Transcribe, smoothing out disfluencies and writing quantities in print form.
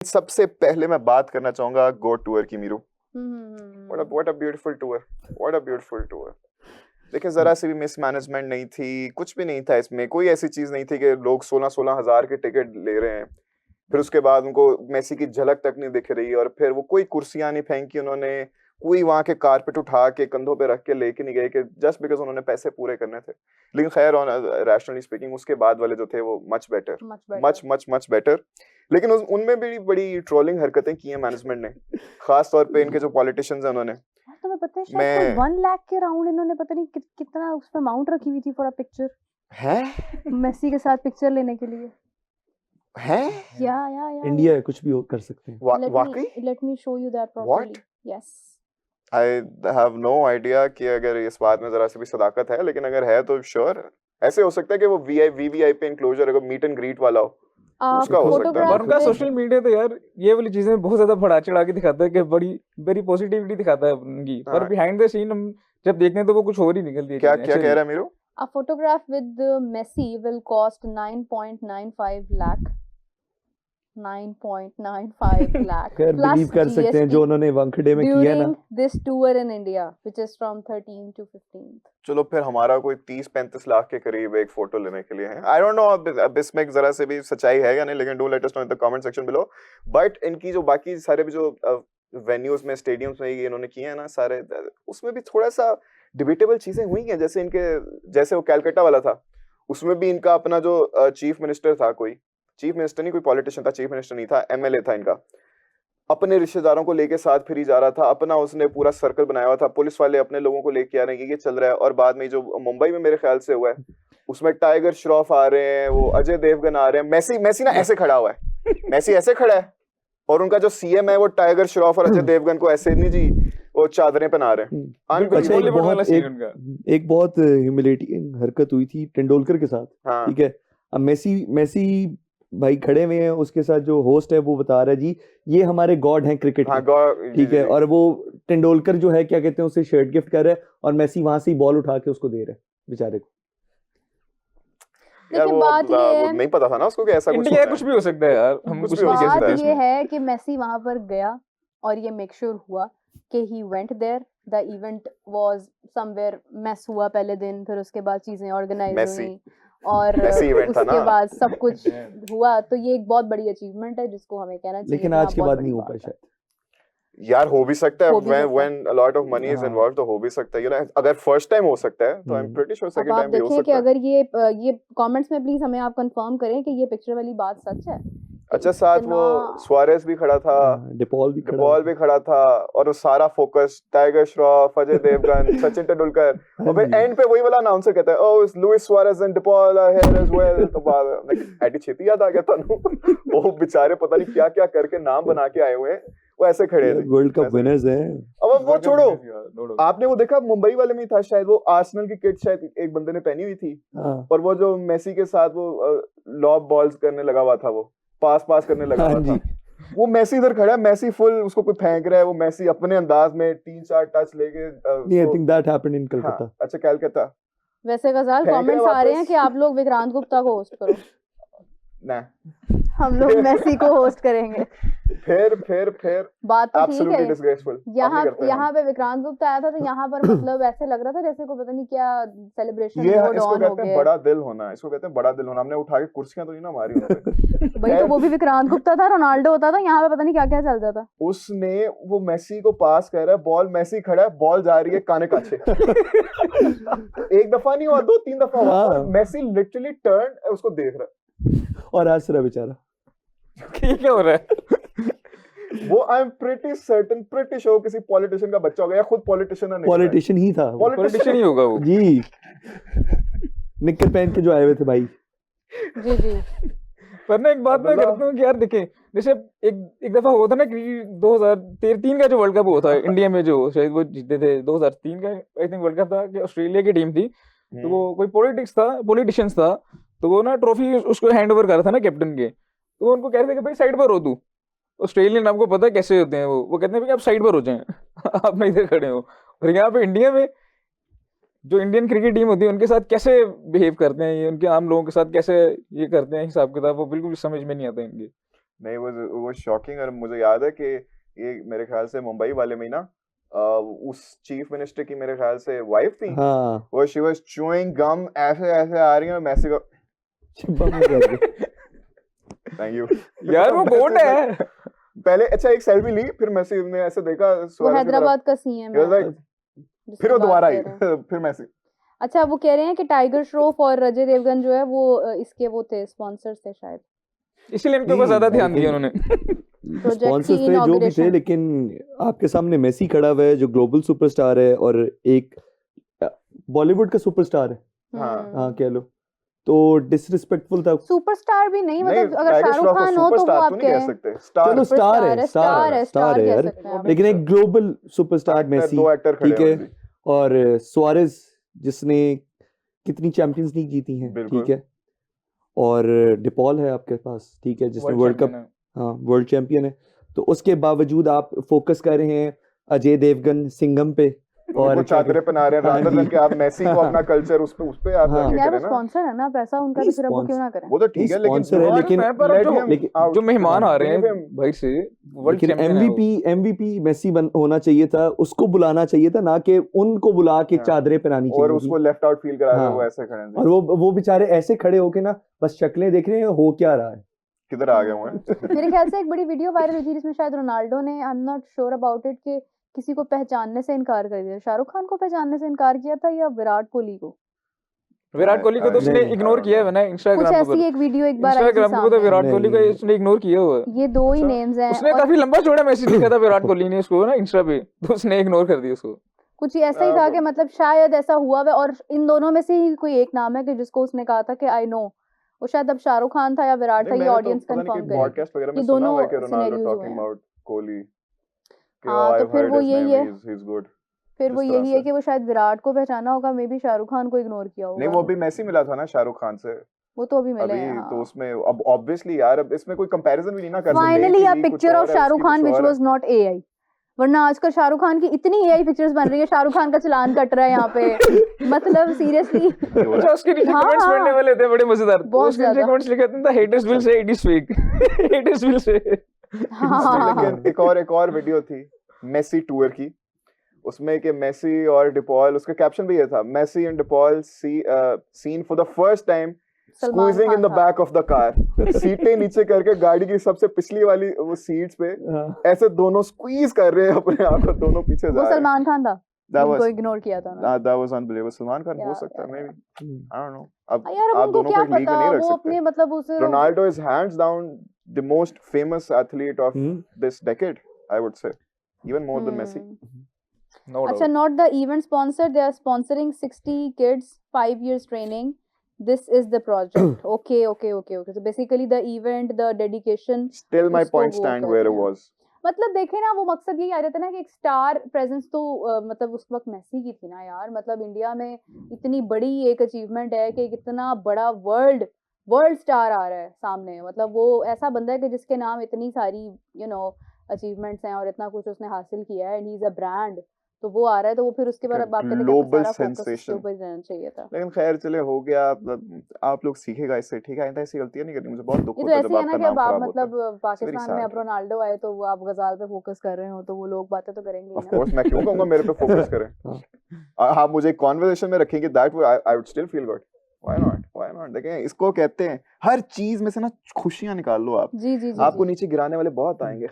सबसे पहले मैं बात करना चाहूंगा गो टूर की मीरू। Hmm what a beautiful tour, what a beautiful tour. देखिए जरा सी भी मिसमैनेजमेंट नहीं थी, कुछ भी नहीं था इसमें, कोई ऐसी चीज नहीं थी कि लोग 16-16 हजार के टिकट ले रहे हैं, फिर उसके बाद उनको मेसी की झलक तक नहीं दिख रही, और फिर वो कोई कुर्सियां नहीं फेंकी उन्होंने, कोई वहां के कारपेट उठा के कंधों पे रख के लेके नहीं गए कि जस्ट बिकॉज उन्होंने पैसे पूरे करने थे। लेकिन खैर ऑन रैशनली स्पीकिंग उसके बाद वाले जो थे वो much better, much much much better. लेकिन उनमें भी बड़ी ट्रोलिंग हरकतें की हैं मैनेजमेंट ने, खास तौर पे इनके जो पॉलिटिशियंस हैं उन्होंने। तुम्हें पता है शायद 1 लाख के राउंड इन्होंने पता नहीं कितना उस पे अमाउंट रखी हुई थी फॉर अ पिक्चर है मेसी के साथ पिक्चर लेने के लिए। है या इंडिया है, कुछ भी कर सकते हैं। वाकई let me show you that properly. Yes I have no idea कि अगर इस बात में जरा सी भी सदाकत है, लेकिन अगर है तो श्योर ऐसे हो सकता है कि वो वीवीआईपी इंक्लोजर अगर मीट एंड ग्रीट वाला हो उसका हो सकता है। और उनका सोशल मीडिया तो यार ये वाली चीजें बहुत ज्यादा बढ़ा चढ़ा के दिखाता है कि बड़ी वेरी पॉजिटिविटी दिखाता है उनकी, पर बिहाइंड द सीन हम जब देखते हैं तो वो कुछ और ही निकलती है। क्या क्या कह रहा है मीरू? A photograph with Messi will cost 9.95 lakh. 9.95 lakh. खैर बिलीव कर सकते हैं जो उन्होंने वानखेड़े में किया ना। During this tour in India, which is from 13th to 15th. चलो फिर हमारा कोई 30-35 लाख के करीब एक फोटो लेने के लिए है। आई डोंट नो अब इसमें जरा से भी सच्चाई है या नहीं, लेकिन do let us know in the comment section below. But इनकी जो बाकी सारे भी जो वेन्यूज में, स्टेडियम्स में ये इन्होंने किए हैं ना सारे, उसमें भी थोड़ा सा डिबेटेबल चीजें हुई हैं। जैसे वो कैलकाटा वाला था, उसमें भी इनका अपना जो चीफ मिनिस्टर था, कोई चीफ मिनिस्टर नहीं, कोई पॉलिटिशियन था, चीफ मिनिस्टर नहीं था, एमएलए था इनका, अपने रिश्तेदारों को लेके साथ फिर ही जा रहा था, अपना उसने पूरा सर्कल बनाया हुआ था, पुलिस वाले अपने लोगों को लेके आ रहे हैं, ये चल रहा है। और बाद में जो मुंबई में मेरे ख्याल से हुआ है, उसमें टाइगर श्रॉफ आ रहे हैं, वो अजय देवगन आ रहे हैं, मेसी ना ऐसे खड़ा हुआ है, मेसी ऐसे खड़ा है, और उनका जो सीएम है वो टाइगर श्रॉफ और अजय देवगन को ऐसे नहीं जी वो चादरें पहना रहे हैं। अच्छा, एक बहुत ह्यूमिलेटिंग हरकत हुई थी तेंदुलकर के साथ। हाँ। ठीक है, अब मेसी भाई खड़े हुए हैं, उसके साथ जो होस्ट है वो बता रहा है जी ये हमारे गॉड हैं क्रिकेट हाँ, के। ठीक है, और वो तेंदुलकर जो है क्या कहते हैं उसे शर्ट गिफ्ट कर रहा है, और मेसी वहां से बॉल उठा के उसको दे रहा है बेचारे को। यार वो नहीं पता था ना उसको कि ऐसा कुछ भी हो सकता है यार, हम कुछ भी कह सकते हैं। बात ये है कि मेसी वहां पर गया और ये मेक श्योर हुआ कि he went there, the event was somewhere, mess हुआ पहले दिन, फिर उसके बाद चीजें ऑर्गेनाइज हुई और उसके बाद सब कुछ हुआ। तो ये एक बहुत बड़ी अचीवमेंट है जिसको हमें कहना चाहिए। लेकिन आज के बाद नहीं हो पाया शायद। यार हो भी सकता है, when a lot of money is involved तो हो भी सकता है, you know, अगर फर्स्ट टाइम हो सकता है तो I'm pretty sure second time भी हो सकता है। अगर ये कमेंट्स में प्लीज हमें आप कंफर्म करें कि ये पिक्चर वाली बात सच है। अच्छा, साथ वो सुआरेस भी खड़ा था, डिपॉल भी खड़ा था, और वो सारा फोकस टाइगर श्रॉफ, अजय देवगन, सचिन तेंदुलकर, और फिर एंड पे वही वाला अनाउंसर कहता है oh Luis Suarez and De Paul are here as well. तो बाद एडी छेती याद आ गया तनु। वो बेचारे पता नहीं क्या क्या करके नाम बना के आए हुए हैं, वो ऐसे खड़े थे, वर्ल्ड कप विनर्स हैं। अब वो छोड़ो, आपने वो देखा मुंबई वाले में था शायद, वो आर्सेनल की किट शायद एक बंदे ने पहनी हुई थी, और वो जो मेसी के साथ वो लॉब बॉल्स करने लगा हुआ था, वो पास करने लगा हुआ था, वो मेसी इधर खड़ा है, मेसी फुल उसको कोई फेंक रहा है, वो मेसी अपने अंदाज में 3-4 टच लेके। I think that happened in Calcutta. अच्छा, कलकत्ता। वैसे गजाल कमेंट्स आ रहे हैं कि आप लोग विक्रांत गुप्ता को होस्ट करो। ना, हम लोग मेसी को होस्ट करेंगे। फिर बात तो ठीक है। डिसग्रेसफुल। यहाँ पे विक्रांत गुप्ता आया था तो यहाँ पर मतलब ऐसे लग रहा था जैसे को पता नहीं क्या सेलिब्रेशन ये इसको कहते हैं बड़ा दिल होना, इसको कहते हैं बड़ा दिल होना। हमने उठा के कुर्सियां तो नहीं ना मारी उन्होंने। भाई तो वो भी विक्रांत गुप्ता था, रोनाल्डो होता था, यहाँ पे पता नहीं क्या क्या चल जाता। उसने वो मेसी को पास कर रहा है, बॉल मेसी खड़ा है, बॉल जा रही है काने काछे। एक दफा नहीं हुआ, 2-3 दफा हुआ, मेसी लिटरली टर्न उसको देख रहा है और हंस रहा बेचारा। क्या हो रहा है? वो आई एम प्रीटी श्योर किसी पॉलिटिशियन का बच्चा होगा, या खुद पॉलिटिशियन है। पॉलिटिशियन ही था, पॉलिटिशियन ही होगा वो जी। निक्कर पहन के जो आए हुए थे भाई। जी। पर ना एक बात मैं करता हूँ कि यार देखें, जैसे एक दफा हुआ था ना कि 2003 का जो वर्ल्ड कप हुआ था इंडिया में, जो शायद वो जीते थे 2003 का आई थिंक वर्ल्ड कप था, कि ऑस्ट्रेलिया की टीम थी, तो वो कोई पॉलिटिशियंस था, तो वो ना ट्रॉफी उसको हैंड ओवर कर रहा था ना कैप्टन के, तो वो उनको कह रहे थे कि भाई साइड पर हो तू। ऑस्ट्रेलियन आपको पता है कैसे होते हैं, वो कहते हैं भाई आप साइड पर हो जाएं। आप नहीं इधर खड़े हो। और यहाँ पे इंडिया में जो इंडियन क्रिकेट टीम होती है उनके साथ कैसे बिहेव करते हैं ये, उनके आम लोगों के साथ कैसे ये करते हैं हिसाब किताब, वो बिल्कुल समझ में नहीं आता इनके। नहीं वो शॉकिंग। और मुझे याद है कि ये मेरे ख्याल से मुंबई वाले में ही ना उस चीफ मिनिस्टर की मेरे ख्याल से वाइफ थी, हाँ वो शी वाज चूइंग गम, ऐसे ऐसे आ रही है, मैसी को चिंपा में कर दे। थैंक यू यार वो गोट है। पहले अच्छा एक सेल्फी ली, फिर मैसी ने ऐसे देखा वो सुआरेज की तरफ, हैदराबाद का सीएम he was है like, जिसकी फिर वो बात दोबारा आई कर रहे हैं। फिर मैसी। अच्छा वो कह रहे हैं कि टाइगर श्रॉफ और अजय देवगन जो है वो इसके वो थे स्पॉन्सर्स थे शायद इसलिए इनके ऊपर ज्यादा ध्यान दिया उन्होंने। प्रोजेक्ट की स्पॉन्सर्स थे जो भी थे, इनॉग्रेशन। लेकिन आपके सामने मेसी खड़ा हुआ है जो ग्लोबल सुपरस्टार है और एक बॉलीवुड का सुपरस्टार है, हाँ कह लो, तो डिसरिस्पेक्टफुल था। सुपरस्टार भी नहीं, नहीं, मतलब अगर टाइगर शाहरुख श्रॉफ को खान हो तो वो सुपरस्टार आप तो नहीं कह कहें सकते, स्टार चलो स्टार है, स्टार है, स्टार स्टार है कह यार, सकते हैं आप। लेकिन एक ग्लोबल सुपरस्टार मेसी, दो एक्टर खड़े ठीक हैं है, अभी। और सुआरेज जिसने कितनी चैंपियंस लीग जीती हैं, बिल्कुल। ठीक है, और डिपॉल है आपके पास, ठीक है, जिसने World वर्ल्ड champion कप, है। हाँ वर्ल्ड चैंपियन है, तो उसके बावजूद आप फोकस कर रहे हैं अजय देवगन सिंघम पे और उनको चादरें पहना रहे हैं, हाँ rather जी। than कि आप मेसी को अपना कल्चर उस पे आप हाँ। जाके यार वो करें ना। स्पॉन्सर है ना, पैसा उनका तो फिर अब वो क्यों ना करें। वो तो ठीक है, लेकिन स्पॉन्सर है, Ron लेकिन है, पर let जो him लेकिन- out, जो मेहमान आ रहे leave हैं him। भाई से वर्ल्ड लेकिन चैंपियन है वो। एमवीपी मेसी होना चाहिए था, उसको बुलाना चाहिए था, ना कि उनको बुला के हाँ। चादरें पहनानी और चाहिए उसको थी। लेफ्ट आउट फील करा रहे हैं, हाँ। वो ऐसे खड़े हैं। और वो बेचारे ऐसे खड़े होके ना बस शक्लें देख रहे हैं हो क्या रहा है। किधर आ गए हुए हैं? मेरे ख्याल से एक बड़ी वीडियो वायरल हुई थी जिसमें शायद रोनाल्डो ने, I am not sure about it, कि किसी को पहचानने से इनकार कर दिया। शाहरुख खान को पहचानने से इनकार किया था या विराट कोहली को? विराट कोहली को तो उसने नहीं, इग्नोर किया है ना कुछ इंस्टाग्राम ऐसी पर। एक वीडियो एक बार आई थी इंस्टाग्राम पर तो सामने। विराट कोहली को नहीं। उसने इग्नोर किया हुआ है। ये दो ही अच्छा। नेम्स हैं उसने और काफी लंबा चौड़ा मैसेज लिखा था विराट कोहली ने उसको ना इंस्टा पे, तो उसने इग्नोर कर दिया उसको। कुछ ऐसा ही था कि मतलब शायद ऐसा हुआ है, और इन दोनों में से ही कोई एक नाम है कि जिसको उसने कहा था कि आई नो, वो शायद अब शाहरुख खान था या विराट था, नहीं, ये मैंने तो ऑडियंस पता नहीं कंफर्म कि करेगी। पॉडकास्ट वगैरह में ये सुना हुआ है कि दोनों रोनाल्डो scenarios हुए टॉकिंग हैं। अबाउट कोहली, कि हाँ, तो I've फिर heard वो his यही name, है। he's good। फिर वो इस तरह यही है से। कि वो शायद विराट को पहचाना होगा, मे बी शाहरुख खान को इग्नोर किया नहीं, होगा। वो अभी मेसी मिला था ना शाहरुख खान से वो तो अभी मिले अभी, हैं, तो हाँ। उसमें अब ऑब्वियसली यार अब इसमें कोई कंपैरिजन भी नहीं ना कर सकते। फाइनली अ कि कुछ पिक्चर ऑफ और है, शाहरुख उसकी खान कुछ व्हिच और है। वाज नॉट एआई, वरना आजकल शाहरुख खान की इतनी एआई पिक्चर्स बन रही है, शाहरुख खान का चलान कट रहा है यहाँ पे, मतलब सीरियसली। अच्छा उसके नीचे हाँ, कमेंट्स हाँ। पढ़ने वाले थे बड़े मजेदार। तो बहुत उसके नीचे ज्यादा। कमेंट्स लिखे थे the haters will say it is fake, haters will say. हाँ। लेकिन एक और वीडियो थी मेसी टूर की, उसमें कि मेसी और डिपॉल, उसका कैप्शन भी ये था, Messi and De Paul seen for the first time Salman squeezing in Khan the था। Back of the car. सीटें नीचे करके गाड़ी की सबसे पिछली वाली वो सीट्स पे हाँ। ऐसे दोनों स्क्वीज कर रहे हैं अपने आप को, दोनों पीछे जा वो रहे हैं। सलमान खान था That जिनको was- इग्नोर किया था उन्होंने। That was unbelievable। Salman Khan हो Yeah, सकता है, yeah, maybe, hmm. I don't know। अब यार अब आप उनको दोनों क्या को एक लीग में पता, नहीं रख वो सकते। अपने मतलब उस Ronaldo is hands down the most famous athlete of हम्म। this decade, I would say, even more than Messi। No अच्छा, doubt. not the event sponsor, they are sponsoring 60 kids, 5 years training. This is the project. Okay. So basically the event, the dedication, Still my उसको point वो stand कर where रहे it हैं। was। मतलब देखे ना, वो मकसद यही आ जाता है ना कि एक स्टार प्रेजेंस तो मतलब उस वक्त मेसी की थी ना यार, मतलब इंडिया में इतनी बड़ी एक अचीवमेंट है कि इतना बड़ा वर्ल्ड स्टार आ रहा है सामने, मतलब वो ऐसा बंदा है कि जिसके नाम इतनी सारी अचीवमेंट्स हैं और इतना कुछ उसने हासिल किया है, and he is a brand, तो वो आ रहा है, तो वो फिर उसके बाद अब आप कहते हैं कि Global सारा फोकस उसके sensation। ऊपर ही रहना चाहिए था। लेकिन खैर चले, हो गया, आप लोग सीखेगा इससे, ठीक है, आइंदा ऐसी गलतियां नहीं करनी। मुझे बहुत दुख ये तो होता है ऐसे जब ही है ना आपका कि नाम अब आप खराब होता है। मतलब पाकिस्तान में sad। अब रोनाल्डो आए तो वो आप गजाल पे फोकस कर रहे हो, तो वो लोग बातें तो करेंगे ही ऑफ ना। कोर्स, मैं क्यों कहूंगा मेरे पे फोकस करें। हाँ, मुझे कॉन्वर्सेशन में रखेंगे, that I would still feel good. Why not. देखें, इसको कहते हैं हर चीज में से ना खुशियां निकाल लो आप। जी। आपको नीचे गिराने वाले बहुत आएंगे।